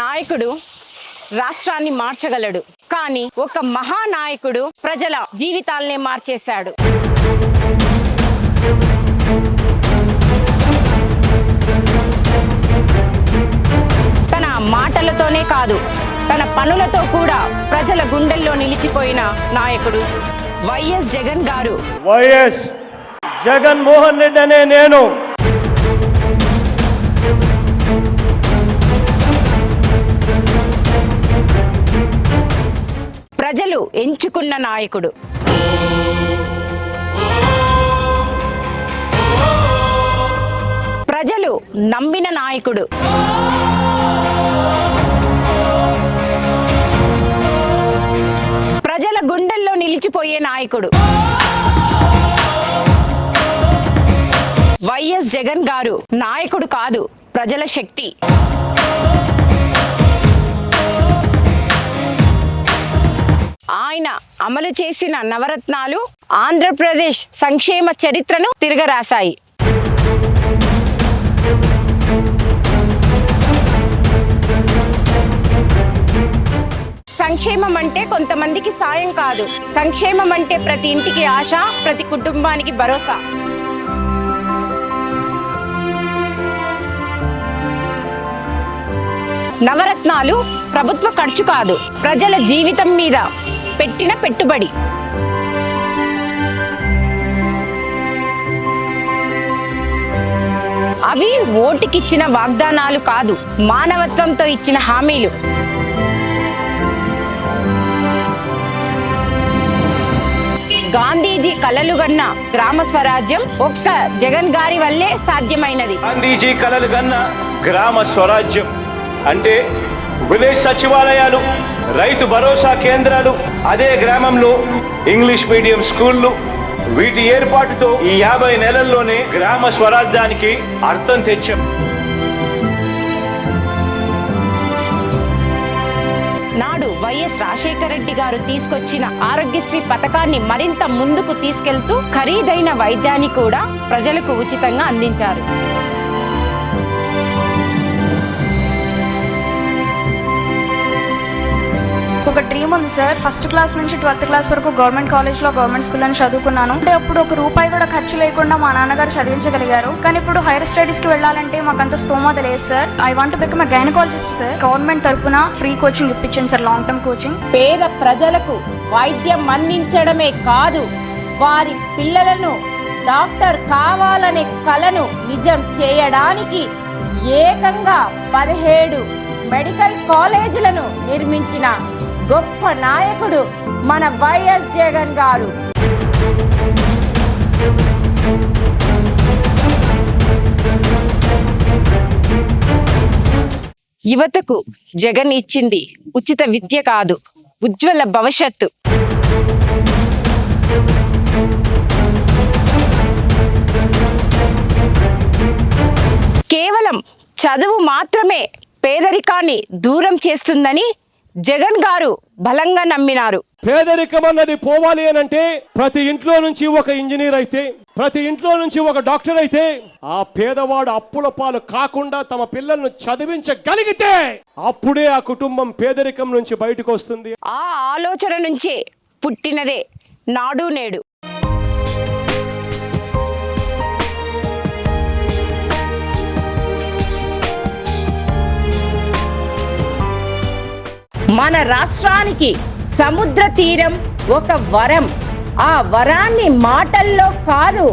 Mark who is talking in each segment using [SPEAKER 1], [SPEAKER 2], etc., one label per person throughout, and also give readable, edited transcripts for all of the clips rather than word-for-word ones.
[SPEAKER 1] నాయకుడు రాష్ట్రాన్ని మార్చగలడు, కానీ ఒక మహానాయకుడు ప్రజల జీవితాలనే మార్చేశాడు. తన మాటలతోనే కాదు, తన పనులతో కూడా ప్రజల గుండెల్లో నిలిచిపోయిన నాయకుడు వైఎస్ జగన్ గారు.
[SPEAKER 2] వైఎస్ జగన్మోహన్ రెడ్డి అనే నేను
[SPEAKER 1] ప్రజలు ఎంచుకున్న నాయకుడు. ప్రజలు నమ్మిన నాయకుడు. ప్రజల గుండెల్లో నిలిచిపోయే నాయకుడు వైఎస్ జగన్ గారు. నాయకుడు కాదు, ప్రజల శక్తి. ఆయన అమలు చేసిన నవరత్నాలు ఆంధ్రప్రదేశ్ సంక్షేమ చరిత్రను తిరగరాశాయి. సంక్షేమం అంటే కొంతమందికి సాయం కాదు, సంక్షేమం అంటే ప్రతి ఇంటికి ఆశ, ప్రతి కుటుంబానికి భరోసా. నవరత్నాలు ప్రభుత్వ ఖర్చు కాదు, ప్రజల జీవితం మీద పెట్టిన పెట్టుబడి. అవి ఓటుకిచ్చిన వాగ్దానాలు కాదు, మానవత్వంతో ఇచ్చిన హామీలు. గాంధీజీ కలలుగన్న గ్రామ స్వరాజ్యం ఒక్క జగన్ గారి వల్లే సాధ్యమైనది.
[SPEAKER 2] గాంధీజీ కలలుగన్న గ్రామ స్వరాజ్యం అంటే విలేజ్ సచివాలయాలు, రైతు భరోసా కేంద్రాలు, అదే గ్రామంలో ఇంగ్లీష్ మీడియం స్కూళ్లు. వీటి ఏర్పాటుతో ఈ 50 నెలల్లోనే గ్రామ స్వరాజ్యానికి అర్థం తెచ్చాం.
[SPEAKER 1] నాడు వైఎస్ రాజశేఖర రెడ్డి గారు తీసుకొచ్చిన ఆరోగ్యశ్రీ పథకాన్ని మరింత ముందుకు తీసుకెళ్తూ ఖరీదైన వైద్యాన్ని కూడా ప్రజలకు ఉచితంగా అందించారు.
[SPEAKER 3] ఒక డ్రీమ్ ఉంది సార్. ఫస్ట్ క్లాస్ నుంచి 12th క్లాస్ వరకు గవర్నమెంట్ కాలేజ్లో, గవర్నమెంట్ స్కూల్లో చదువుకున్నాను. అంటే అప్పుడు ఒక రూపాయి కూడా ఖర్చు లేకుండా మా నాన్నగారు చదివించగలిగారు. కానీ ఇప్పుడు హైయర్ స్టడీస్ కి వెళ్ళాలంటే మాకు అంత స్తోమత లేదు sir. I want to become a gynaecologist sir. Government తరపున ఫ్రీ కోచింగ్ ఇప్పించండి సార్, లాంగ్ టర్మ్ కోచింగ్.
[SPEAKER 1] పేద ప్రజలకు వైద్యం అందించడమే కాదు, వారి పిల్లలను డాక్టర్ కావాలనే కలను నిజం చేయడానికి ఏకంగా 17 మెడికల్ కాలేజీలను నిర్మించిన గొప్ప నాయకుడు మన వైఎస్ జగన్ గారు. యువతకు జగన్ ఇచ్చింది ఉచిత విద్య కాదు, ఉజ్వల భవిష్యత్తు. కేవలం చదువు మాత్రమే పేదరికాన్ని దూరం చేస్తుందని జగన్ గారు బలంగా నమ్మినారు.
[SPEAKER 2] పేదరికం అన్నది పోవాలి అనంటే ప్రతి ఇంట్లో నుంచి ఒక ఇంజనీర్ అయితే, ప్రతి ఇంట్లో నుంచి ఒక డాక్టర్ అయితే, ఆ పేదవాడు అప్పుల పాలు కాకుండా తమ పిల్లలను చదివించగలిగితే అప్పుడే ఆ కుటుంబం పేదరికం నుంచి బయటకు వస్తుంది.
[SPEAKER 1] ఆ ఆలోచన నుంచే పుట్టినదే నాడు నేడు. మన రాష్ట్రానికి సముద్ర తీరం ఒక వరం. ఆ వరాన్ని మాటల్లో కాదు,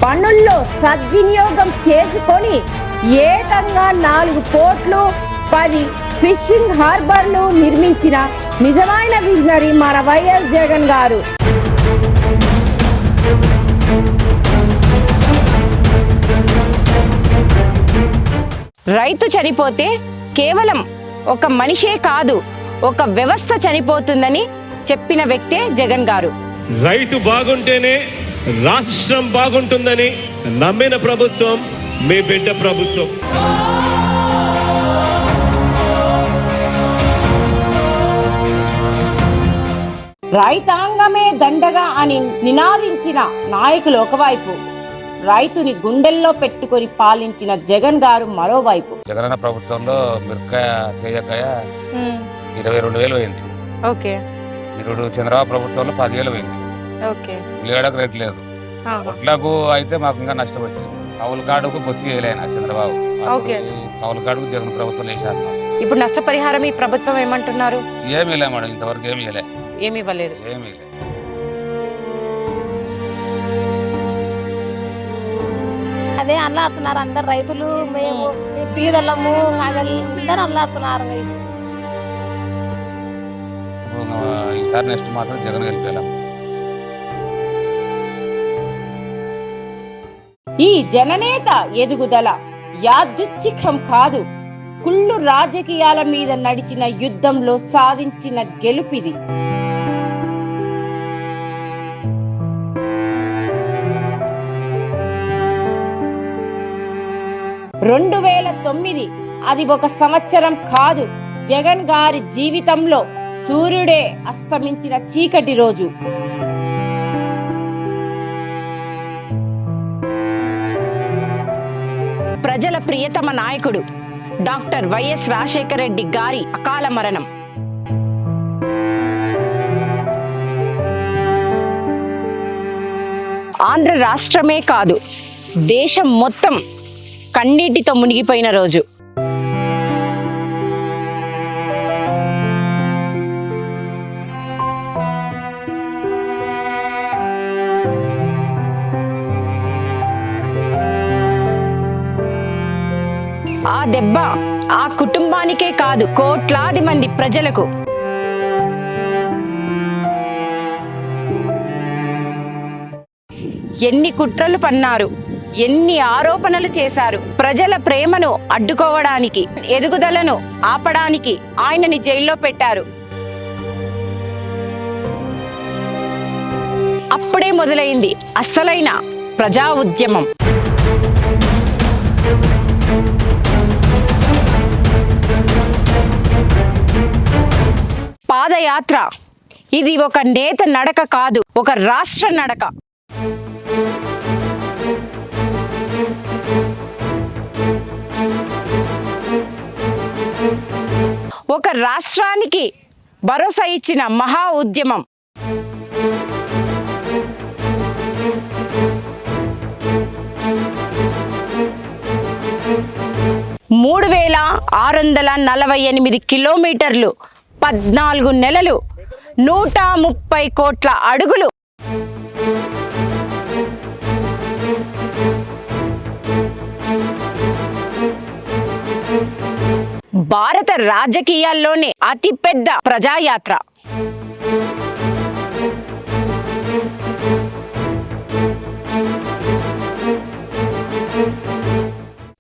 [SPEAKER 1] పనుల్లో సద్వినియోగం చేసుకొని ఏకంగా 4 పోర్ట్లు, 10 ఫిషింగ్ హార్బర్లు నిర్మించిన నిజమైన విజనరీ మన వైఎస్ జగన్ గారు. రైతు చనిపోతే కేవలం ఒక మనిషే కాదు, ఒక వ్యవస్థ చనిపోతుందని చెప్పిన వ్యక్తే జగన్ గారు.
[SPEAKER 2] రైతు బాగుంటేనే రాష్ట్రం బాగుంటుందని నమ్మిన ప్రభుత్వం మీ బిడ్డ ప్రభుత్వం.
[SPEAKER 1] రైతాంగమే దండగా అని నినాదించిన నాయకులు ఒకవైపు, రైతుని గుండెల్లో పెట్టుకొని పాలించిన జగన్ గారు మరోవైపు.
[SPEAKER 4] జగనన్న ప్రభుత్వంలో మిరపకాయ తేజకాయ 22,000 పోయింది.
[SPEAKER 1] ఓకే.
[SPEAKER 4] ఇప్పుడు చంద్రబాబు ప్రభుత్వంలో 10,000 పోయింది.
[SPEAKER 1] ఓకే.
[SPEAKER 4] ఉల్లిగడ్డకు రేట్ లేదు. ఒడ్లకు అయితే మాకు ఇంకా నష్టం వచ్చింది. కౌలు కార్డుకు బొత్తి వేయలేనా చంద్రబాబు. కౌలు కార్డుకు జగన్ ప్రభుత్వం వేసారు.
[SPEAKER 1] ఇప్పుడు నష్టపరిహారం ఈ ప్రభుత్వం ఏమంటున్నారు?
[SPEAKER 4] ఏమీ లే మేడం, ఇంతవరకు ఏమీ
[SPEAKER 1] ఇవ్వలేదు.
[SPEAKER 5] అదే అల్లాడుతున్నారు అందరు రైతులు, మేము బీదలము అందరు అల్లాడుతున్నారు.
[SPEAKER 4] ఈసారి నెక్స్ట్ మాత్రం జగన్ గెలిపేలా.
[SPEAKER 1] ఈ జననేత ఎదుగుదల యాదృచ్ఛికం కాదు, కుళ్ళు రాజకీయాల మీద నడిచిన యుద్ధంలో సాధించిన గెలుపిది. "2009 అది ఒక సంవత్సరం కాదు, జగన్ గారి జీవితంలో సూర్యుడే అస్తమించిన చీకటి రోజు. ప్రజల ప్రియతమ నాయకుడు డాక్టర్ వైఎస్ రాజశేఖర రెడ్డి గారి అకాల మరణం. ఆంధ్ర రాష్ట్రమే కాదు, దేశం మొత్తం కన్నీటితో మునిగిపోయిన రోజు. ఆ దెబ్బ ఆ కుటుంబానికే కాదు, కోట్లాది మంది ప్రజలకు. ఎన్ని కుట్రలు పన్నారు, ఎన్ని ఆరోపణలు చేశారు. ప్రజల ప్రేమను అడ్డుకోవడానికి, ఎదుగుదలను ఆపడానికి ఆయనని జైల్లో పెట్టారు. అప్పుడే మొదలైంది అసలైన ప్రజా ఉద్యమం. పాదయాత్ర ఇది ఒక నేత నడక కాదు, ఒక రాష్ట్ర నడక. ఒక రాష్ట్రానికి భరోసా ఇచ్చిన మహా ఉద్యమం. మూడు 3648 కిలోమీటర్లు, 14 నెలలు, 130 కోట్ల అడుగులు. భారత రాజకీయాల్లోనే అతిపెద్ద ప్రజాయాత్ర.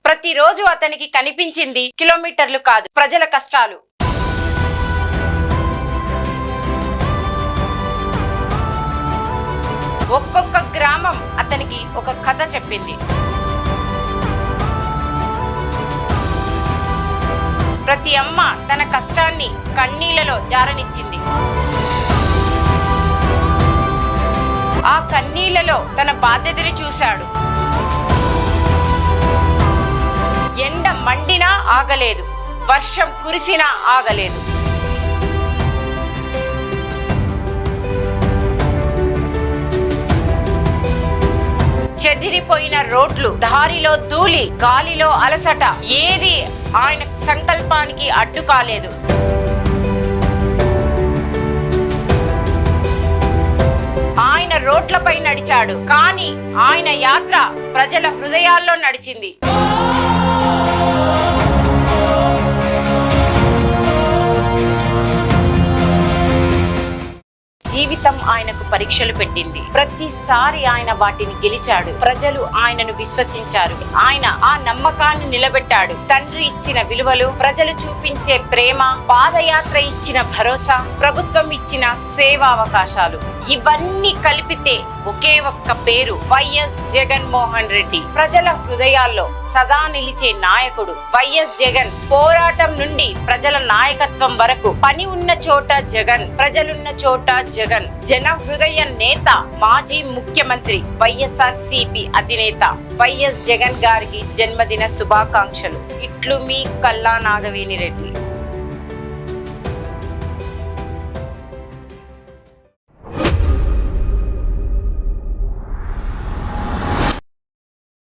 [SPEAKER 1] ప్రతిరోజు అతనికి కనిపించింది కిలోమీటర్లు కాదు, ప్రజల కష్టాలు. ఒక్కొక్క గ్రామం అతనికి ఒక కథ చెప్పింది. ప్రతి అమ్మ తన కష్టాన్ని కన్నీళ్లలో జారనిచ్చింది. ఆ కన్నీళ్లలో తన బాధ్యతని చూశాడు. ఎండ మండినా ఆగలేదు, వర్షం కురిసినా ఆగలేదు. చెదిరిపోయిన రోడ్లు, దారిలో ధూళి, గాలిలో అలసట, ఏది ఆయన సంకల్పానికి అడ్డు కాలేదు. ఆయన రోడ్లపై నడిచాడు, కానీ ఆయన యాత్ర ప్రజల హృదయాల్లో నడిచింది. జీవితం ఆయనకు పరీక్షలు పెట్టింది. ప్రతిసారి ఆయన వాటిని గెలిచాడు. ప్రజలు ఆయనను విశ్వసించారు. ఆయన ఆ నమ్మకాన్ని నిలబెట్టాడు. తండ్రి ఇచ్చిన విలువలు, ప్రజలు చూపించే ప్రేమ, పాదయాత్ర ఇచ్చిన భరోసా, ప్రభుత్వం ఇచ్చిన సేవా అవకాశాలు ఇవన్నీ కలిపితే ఒకే ఒక్క పేరు వైఎస్ జగన్మోహన్ రెడ్డి. ప్రజల హృదయాల్లో సదా నిలిచే నాయకుడు వైఎస్ జగన్. పోరాటం నుండి ప్రజల నాయకత్వం వరకు పని ఉన్న చోట జగన్, ప్రజలున్న చోట జగన్. జన హృదయ నేత, మాజీ ముఖ్యమంత్రి, వైఎస్ఆర్సీపీ అధినేత వైఎస్ జగన్ గారికి జన్మదిన శుభాకాంక్షలు. ఇట్లు మీ కల్లా నాగవేణి రెడ్డి.